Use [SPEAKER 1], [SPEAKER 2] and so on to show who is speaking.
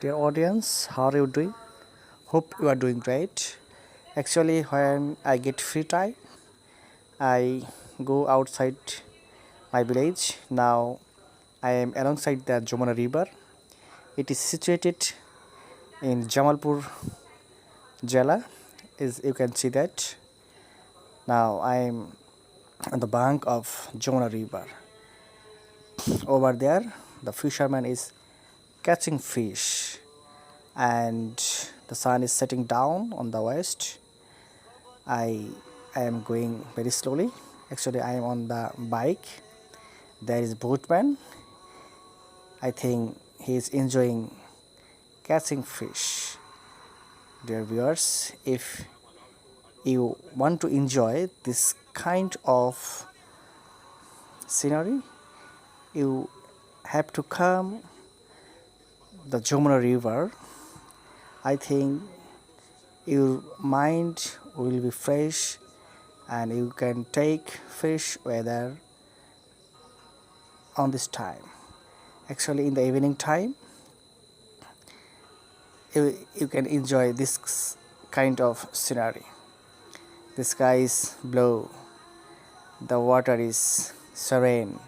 [SPEAKER 1] Dear audience, how are you doing? Hope you are doing great. Actually, when I get free time, I go outside my village. Now I am alongside the Jamuna River. It is situated in Jamalpur Jala, as you can see that. Now I am on the bank of Jamuna River. Over there, the fisherman is catching fish, and the sun is setting down on the west. I I am going very slowly. Actually, I am on the bike. There is boatman. I think he is enjoying catching fish. Dear viewers, if you want to enjoy this kind of scenery, you have to come the Jamuna River. I think your mind will be fresh and you can take fish weather on this time. Actually, in the evening time, you can enjoy this kind of scenery. The sky is blue, the water is serene,